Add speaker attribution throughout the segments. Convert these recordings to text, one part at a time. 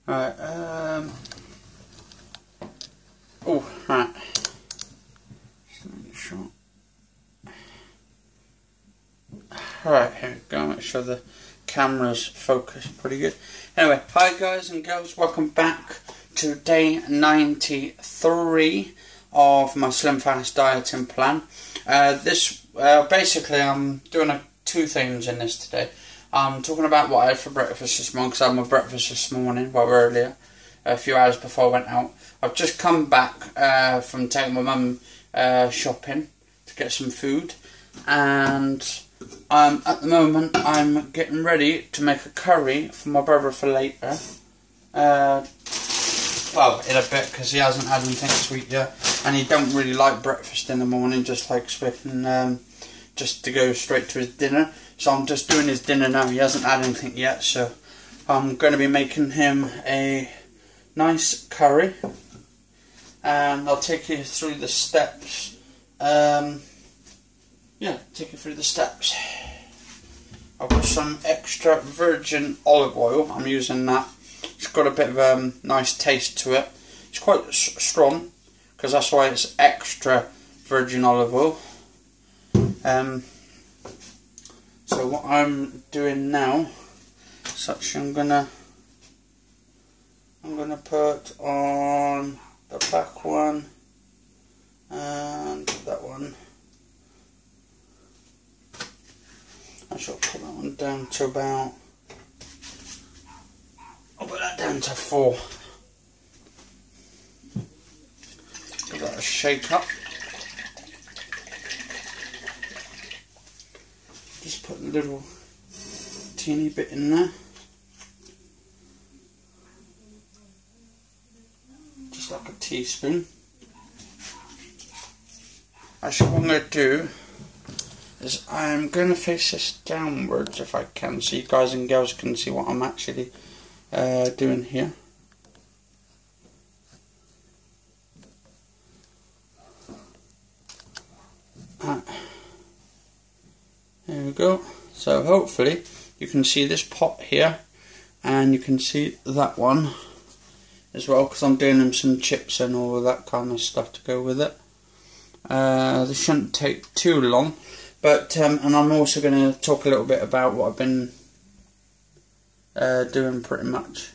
Speaker 1: Right, oh, right. Just make sure. Right, here we go. Make sure the camera's focused pretty good. Anyway, hi guys and girls, welcome back to day 93 of my Slimfast dieting plan. Basically I'm doing two things in this today. I'm talking about what I had for breakfast this morning, because I had my breakfast this morning, well earlier, a few hours before I went out. I've just come back from taking my mum shopping to get some food, and at the moment I'm getting ready to make a curry for my brother for later. Well, in a bit, because he hasn't had anything sweet yet, and he don't really like breakfast in the morning, just likes just to go straight to his dinner. So I'm just doing his dinner now. He hasn't had anything yet, so I'm going to be making him a nice curry, and I'll take you through the steps. Yeah, take you through the steps. I've got some extra virgin olive oil. I'm using that. It's got a bit of a nice taste to it. It's quite strong, because that's why it's extra virgin olive oil. So what I'm doing now is actually I'm gonna put on the black one and that one. I shall put that one down to about, I'll put that down to 4. Give that a shake up. Just put a little teeny bit in there. Just like a teaspoon. Actually, what I'm going to do is I'm going to face this downwards if I can, so you guys and girls can see what I'm actually doing here. There we go. So hopefully you can see this pot here, and you can see that one as well, because I'm doing them some chips and all of that kind of stuff to go with it. This shouldn't take too long, but and I'm also going to talk a little bit about what I've been doing pretty much.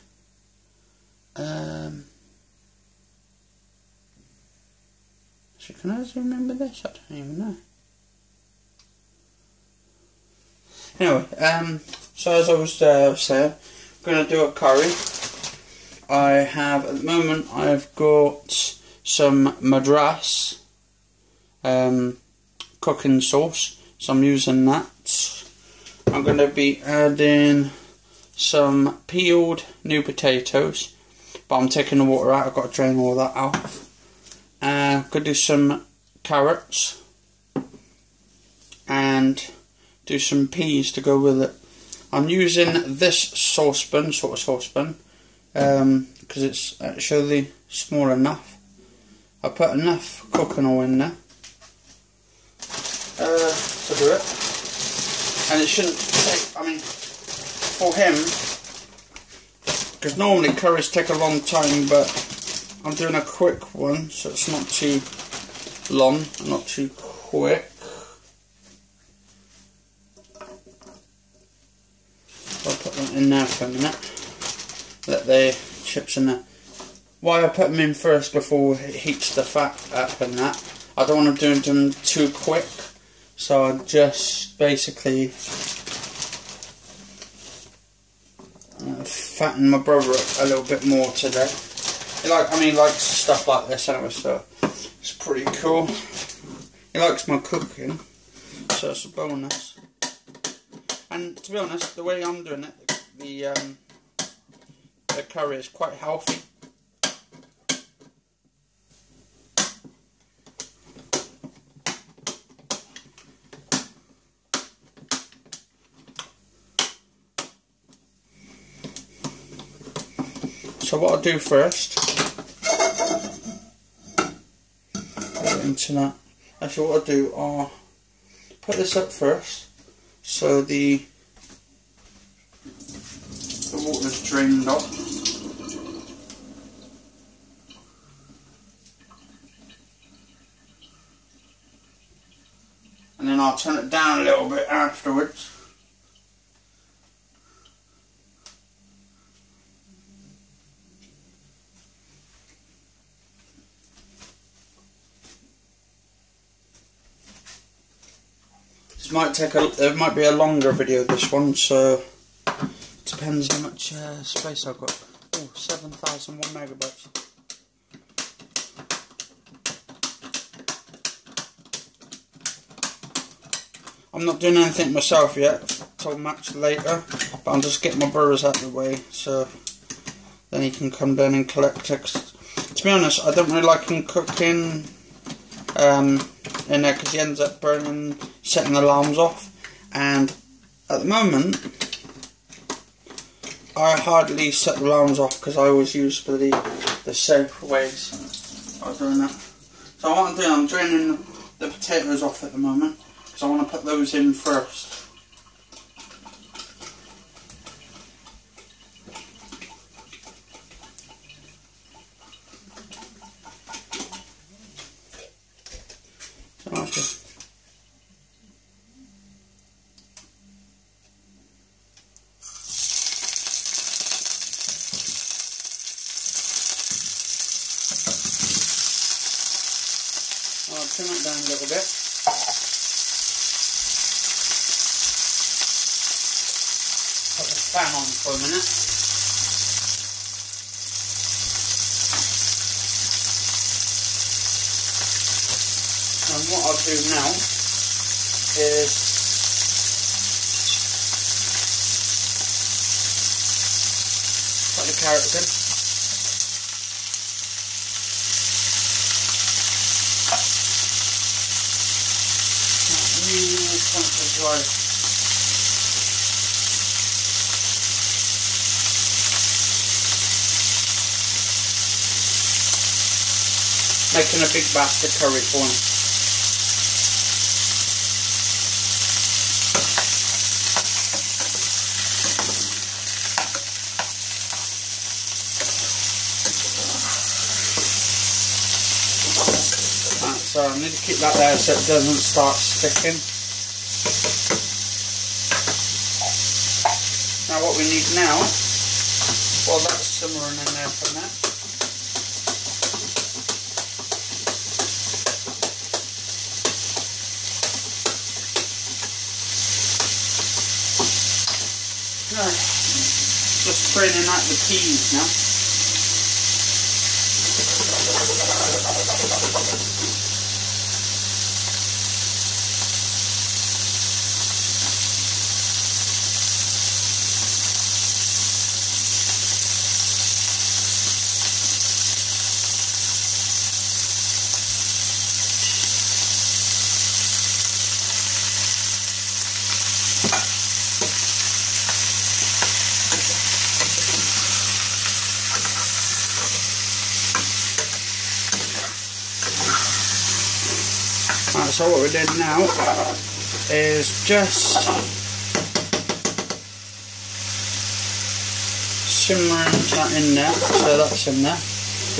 Speaker 1: So can I remember this? I don't even know. Anyway, so as I was saying, I'm going to do a curry. I have, at the moment, I've got some Madras cooking sauce, so I'm using that. I'm going to be adding some peeled new potatoes, but I'm taking the water out. I've got to drain all that out. I'm going to do some carrots and do some peas to go with it. I'm using this sort of saucepan, because it's actually small enough. I put enough cooking oil in there to do it, and it shouldn't take, I mean, for him, because normally curries take a long time, but I'm doing a quick one, so it's not too long and not too quick. I'll put them in there for a minute. Let the chips in there. Why I put them in first before it heats the fat up and that. I don't want to do them too quick, so I just basically fatten my brother up a little bit more today. He likes stuff like this anyway, so it's pretty cool. He likes my cooking, so it's a bonus. And to be honest, the way I'm doing it, the curry is quite healthy. So what I'll do first, put it into that. Actually, what I'll do, I'll put this up first, so the water's drained off. turn it down a little bit afterwards. It might be a longer video, this one, so depends how much space I've got. Oh, 7,001 megabytes. I'm not doing anything myself yet, till much later, but I'm just getting my brothers out of the way, so then he can come down and collect it. To be honest, I don't really like him cooking in there because he ends up setting alarms off, and at the moment I hardly set the alarms off because I always use the safe ways of doing that. So what I'm doing, I'm draining the potatoes off at the moment because I want to put those in first. I'll trim it down a little bit. Put the fan on for a minute. And what I'll do now is put the carrots in. Dry. Making a big batch of curry for him. Right, so I need to keep that there so it doesn't start sticking. Now what we need now, well, that's simmering in there for now. Now, just straining out the peas now. Right, so what we're doing now is just simmering that in there, so that's in there.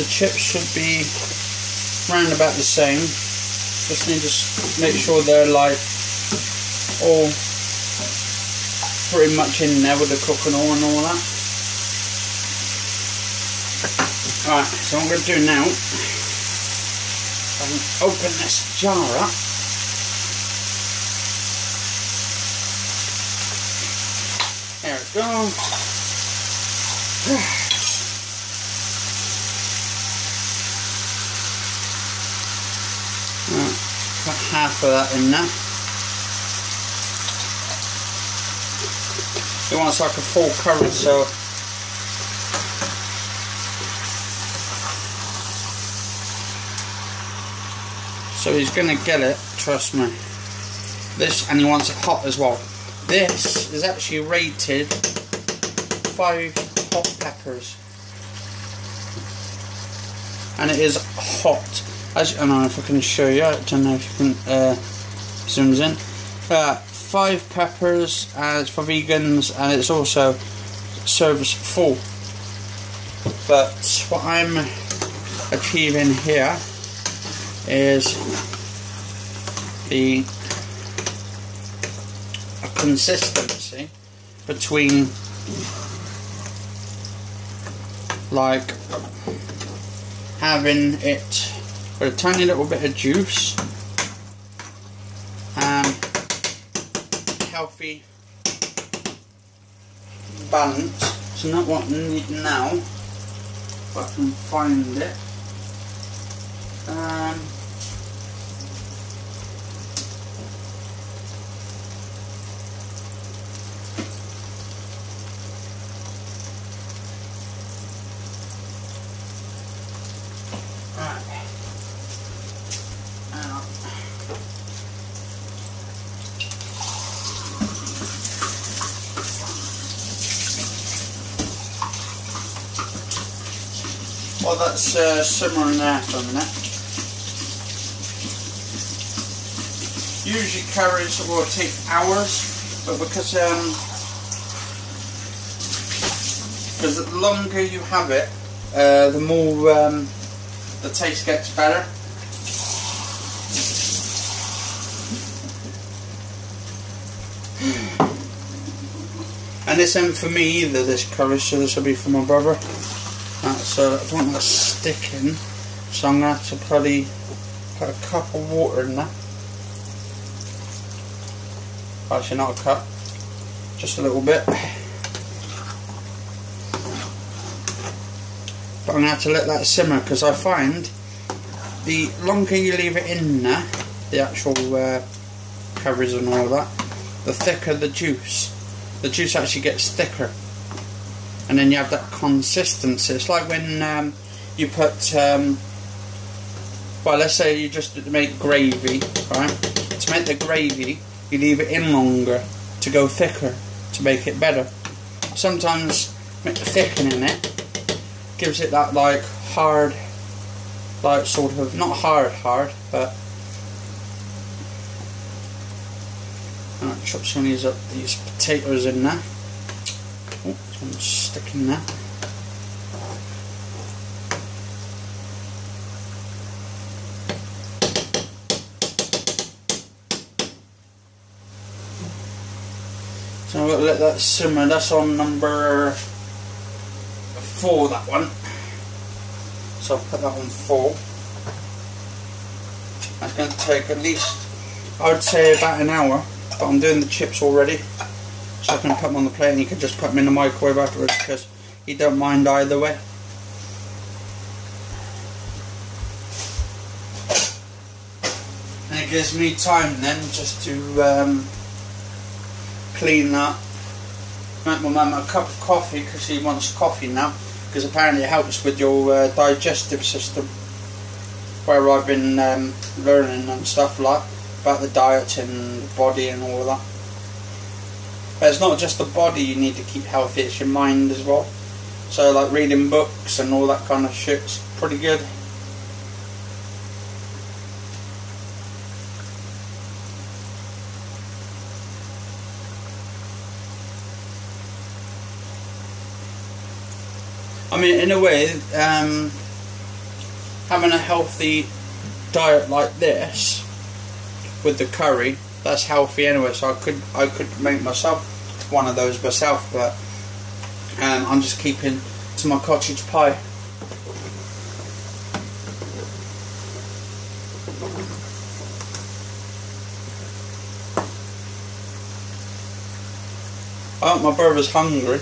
Speaker 1: The chips should be round about the same. Just need to make sure they're like all pretty much in there with the cooking oil and all that. Right, so what I'm going to do now, open this jar up. There we go. Right, put half of that in there. It wants like a full curry, so he's going to get it, trust me. This, and he wants it hot as well. This is actually rated 5 hot peppers. And it is hot. As, I don't know if I can show you, I don't know if you can zoom in. 5 peppers as for vegans, and it's also serves full. But what I'm achieving here is the consistency between like having it with a tiny little bit of juice and healthy balance. So not what I need now, if I can find it. Well, that's simmering there for a minute. Usually curries will take hours, but because the longer you have it, the more the taste gets better. And this isn't for me either, this curry, so this will be for my brother. So I don't want that sticking, so I'm going to have to probably put a cup of water in that. Actually not a cup, just a little bit. But I'm going to have to let that simmer, because I find the longer you leave it in there, the actual curries and all that, the thicker the juice. The juice actually gets thicker. And then you have that consistency. It's like when you put, well, let's say you just make gravy, right? To make the gravy, you leave it in longer to go thicker, to make it better. Sometimes thickening it gives it that like hard, like sort of, not hard, but I'll chop some of these potatoes in there. Oh, some sticking there. So I'm going to let that simmer. That's on number 4, that one. So I'll put that on 4. That's going to take at least, I would say, about an hour. But I'm doing the chips already, so I can put them on the plate and you can just put them in the microwave afterwards, because you don't mind either way. And it gives me time then just to clean up. Make my mum a cup of coffee, because she wants coffee now, because apparently it helps with your digestive system, where I've been learning and stuff like about the diet and the body and all of that. But it's not just the body you need to keep healthy, it's your mind as well. So like reading books and all that kind of shit's pretty good. I mean, in a way, having a healthy diet like this with the curry, that's healthy anyway, so I could make myself one of those myself, but I'm just keeping to my cottage pie. I hope my brother's hungry.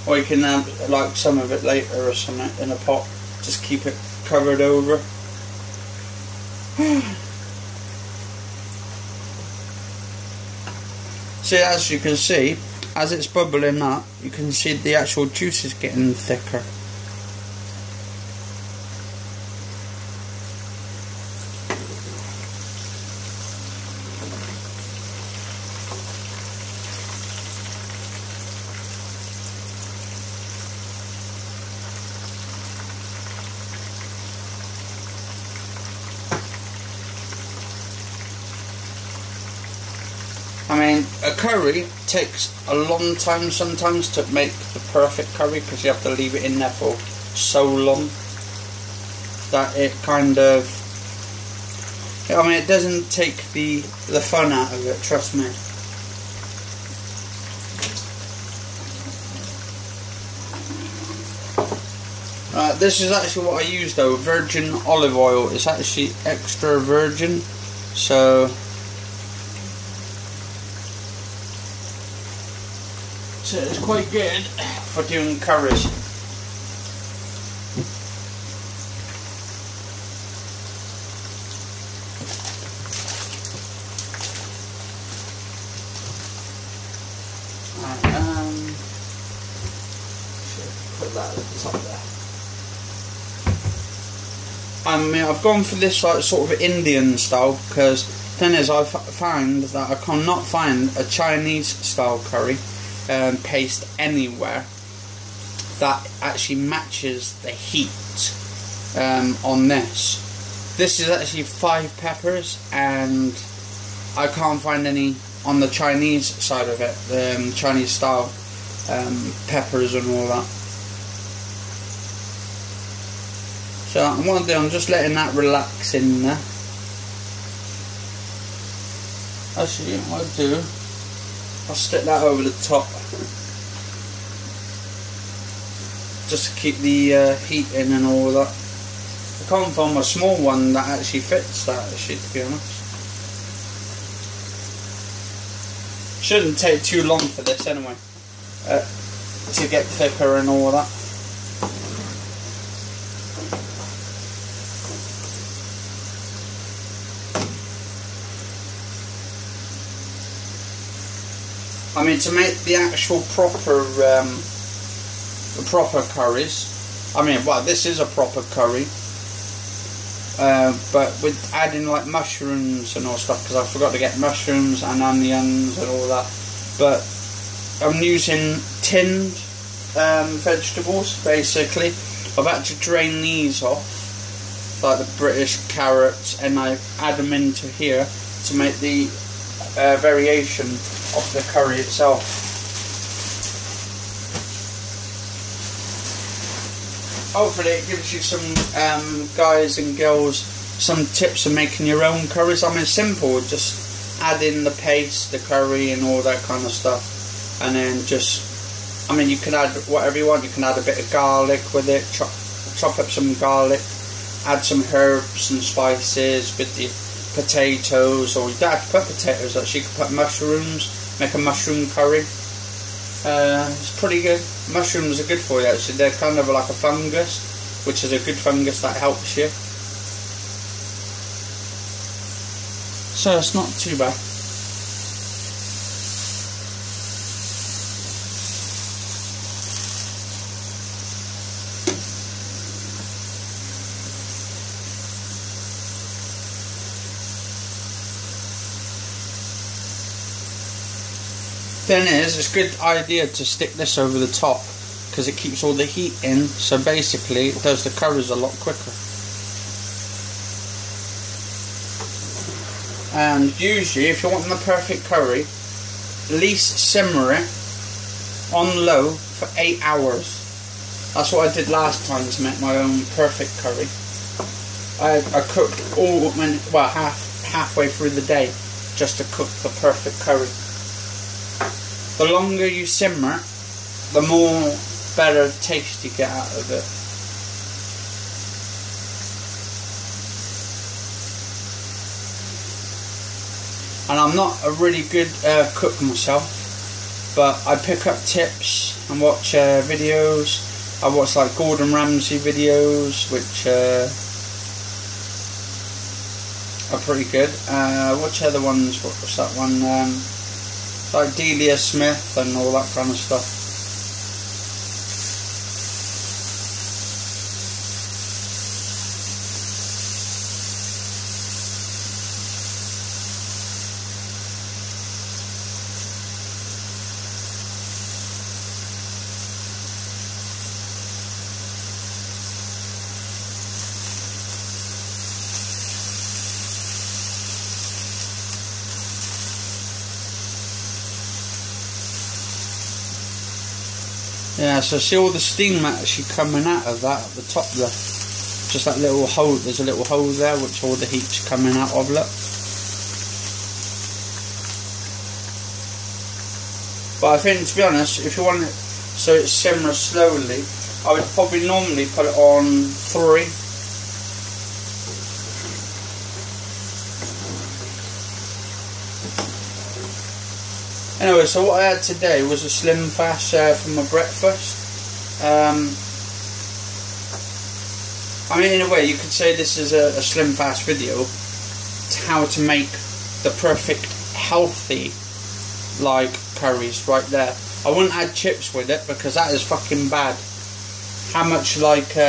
Speaker 1: Or you can have like some of it later or something in a pot, just keep it covered over. See, as you can see, as it's bubbling up, you can see the actual juice is getting thicker. I mean, a curry takes a long time sometimes to make the perfect curry, because you have to leave it in there for so long that it kind of I mean, it doesn't take the fun out of it, trust me. This is actually what I use though, virgin olive oil. It's actually extra virgin, so it's quite good for doing curries. Put that at the top there. I mean, I've gone for this like sort of Indian style because the thing is, I find that I cannot find a Chinese style curry paste anywhere that actually matches the heat on this. This is actually 5 peppers, and I can't find any on the Chinese side of it, the Chinese style peppers and all that. So what I'm doing, I'm just letting that relax in there. Actually, what I'll do, I'll stick that over the top, just to keep the heat in and all that. I can't find a small one that actually fits that, actually, to be honest. Shouldn't take too long for this anyway, to get thicker and all that. I mean, to make the actual proper curries, I mean, well, this is a proper curry, but with adding like mushrooms and all stuff, because I forgot to get mushrooms and onions and all that. But I'm using tinned vegetables, basically. I've had to drain these off, like the British carrots, and I add them into here to make the variation of the curry itself. Hopefully it gives you some guys and girls some tips of making your own curries. I mean, simple, just add in the paste, the curry and all that kind of stuff, and then just, I mean, you can add whatever you want. You can add a bit of garlic with it, chop up some garlic, add some herbs and spices with the potatoes, or you don't have to put potatoes, actually you can put mushrooms, make a mushroom curry. It's pretty good. Mushrooms are good for you actually, they're kind of like a fungus, which is a good fungus that helps you. So it's not too bad. Thing is, it's a good idea to stick this over the top because it keeps all the heat in, so basically it does the curries a lot quicker. And usually, if you want the perfect curry, at least simmer it on low for 8 hours. That's what I did last time to make my own perfect curry. I cooked all, well, halfway through the day just to cook the perfect curry. The longer you simmer, the more better taste you get out of it. And I'm not a really good cook myself, but I pick up tips and watch videos. I watch like Gordon Ramsay videos, which are pretty good. Which other ones? What's that one? Like Delia Smith and all that kind of stuff. Yeah, so see all the steam actually coming out of that at the top there. just that little hole. There's a little hole there which all the heat's coming out of. Look. But I think, to be honest, if you want it so it simmers slowly, I would probably normally put it on 3. Anyway, so what I had today was a Slimfast for my breakfast. I mean, in a way, you could say this is a Slimfast video. It's how to make the perfect healthy curries right there. I wouldn't add chips with it because that is fucking bad. How much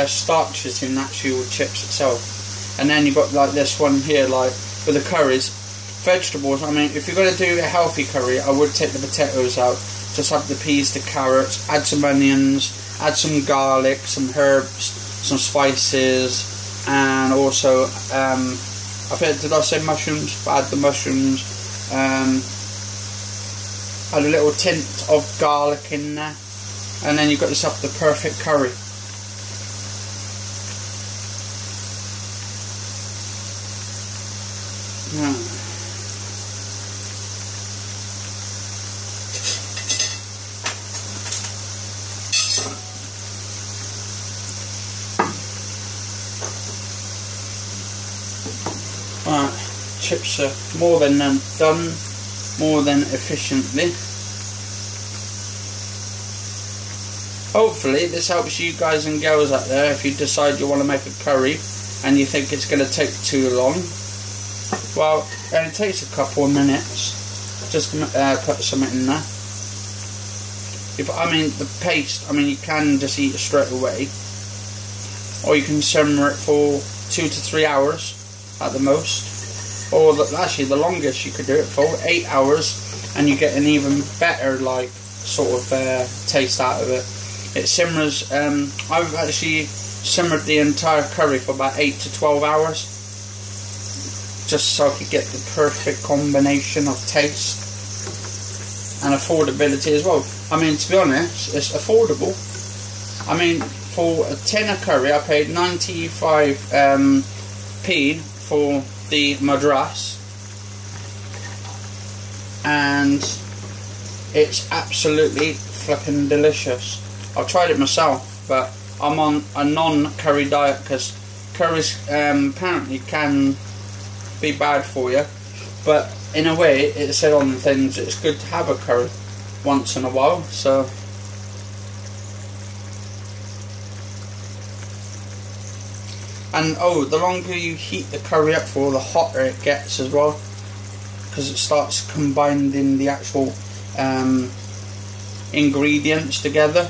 Speaker 1: starch is in actual chips itself. And then you've got this one here, with the curries. Vegetables, I mean, if you're going to do a healthy curry, I would take the potatoes out, just have the peas, the carrots, add some onions, add some garlic, some herbs, some spices, and also, I think, did I say mushrooms? Add the mushrooms, add a little tint of garlic in there, and then you've got yourself the perfect curry. Yeah. Right, chips are more than done, more than efficiently. Hopefully this helps you guys and girls out there if you decide you want to make a curry and you think it's going to take too long. Well, it only takes a couple of minutes just to put something in there. I mean, the paste, I mean, you can just eat it straight away, or you can simmer it for 2 to 3 hours at the most, or actually the longest you could do it for 8 hours, and you get an even better sort of taste out of it. It simmers. I've actually simmered the entire curry for about 8 to 12 hours, just so I could get the perfect combination of taste and affordability as well. I mean, to be honest, it's affordable. I mean, for a tin of curry, I paid 95p for the Madras, and it's absolutely flipping delicious. I've tried it myself, but I'm on a non-curry diet because curries apparently can be bad for you, but in a way it said on the things it's good to have a curry once in a while. So and the longer you heat the curry up for, the hotter it gets as well, because it starts combining the actual ingredients together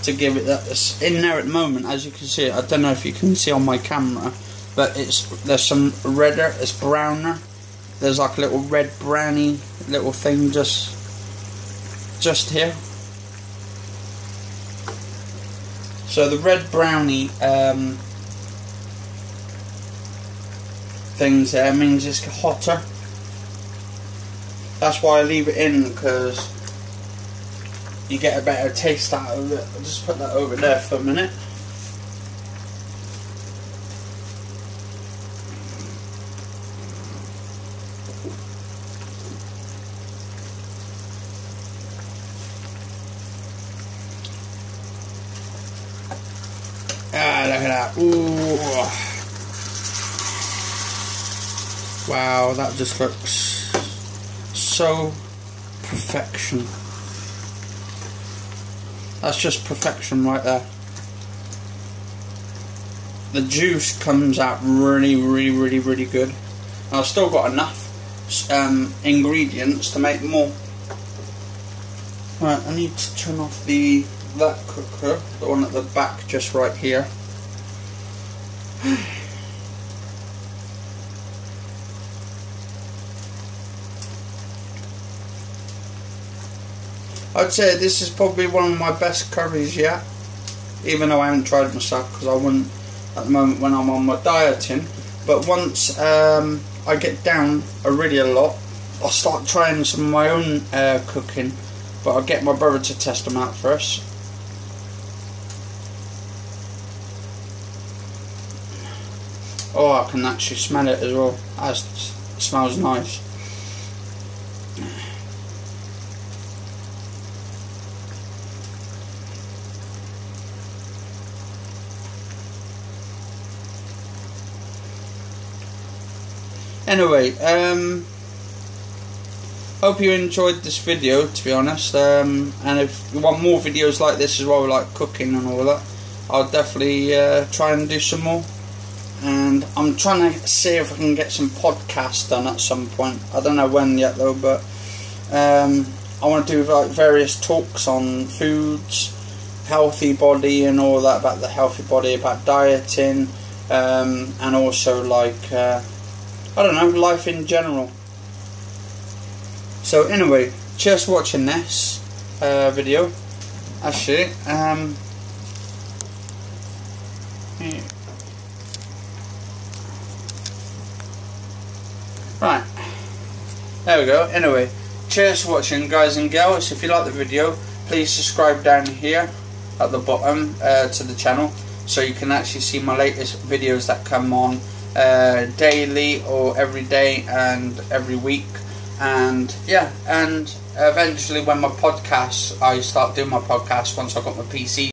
Speaker 1: to give it that. It's in there at the moment, as you can see. I don't know if you can see on my camera, but there's some redder, it's browner. There's like a little red browny little thing just here. So the red browny things there means it's hotter. That's why I leave it in, because you get a better taste out of it. I'll just put that over there for a minute. Ah, look at that. Ooh. Wow, that just looks so perfection. That's just perfection right there. The juice comes out really, really, really, really good. And I've still got enough ingredients to make more. Right, I need to turn off that cooker, the one at the back just right here. I'd say this is probably one of my best curries yet, even though I haven't tried it myself because I wouldn't at the moment when I'm on my dieting. But once I get down really a lot, I'll start trying some of my own cooking, but I'll get my brother to test them out first. Oh, I can actually smell it as well. It smells nice. Anyway, hope you enjoyed this video, to be honest, and if you want more videos like this as well, like cooking and all that, I'll definitely try and do some more. And I'm trying to see if I can get some podcasts done at some point. I don't know when yet though, but I want to do like various talks on foods, healthy body and all that, about the healthy body, about dieting, and also like I don't know, life in general. So anyway, cheers for watching this video. Actually, right, there we go. Anyway, cheers for watching, guys and girls. If you like the video, please subscribe down here at the bottom to the channel, so you can actually see my latest videos that come on daily or every day and every week. And yeah, and eventually when my podcasts, I start doing my podcast once I've got my PC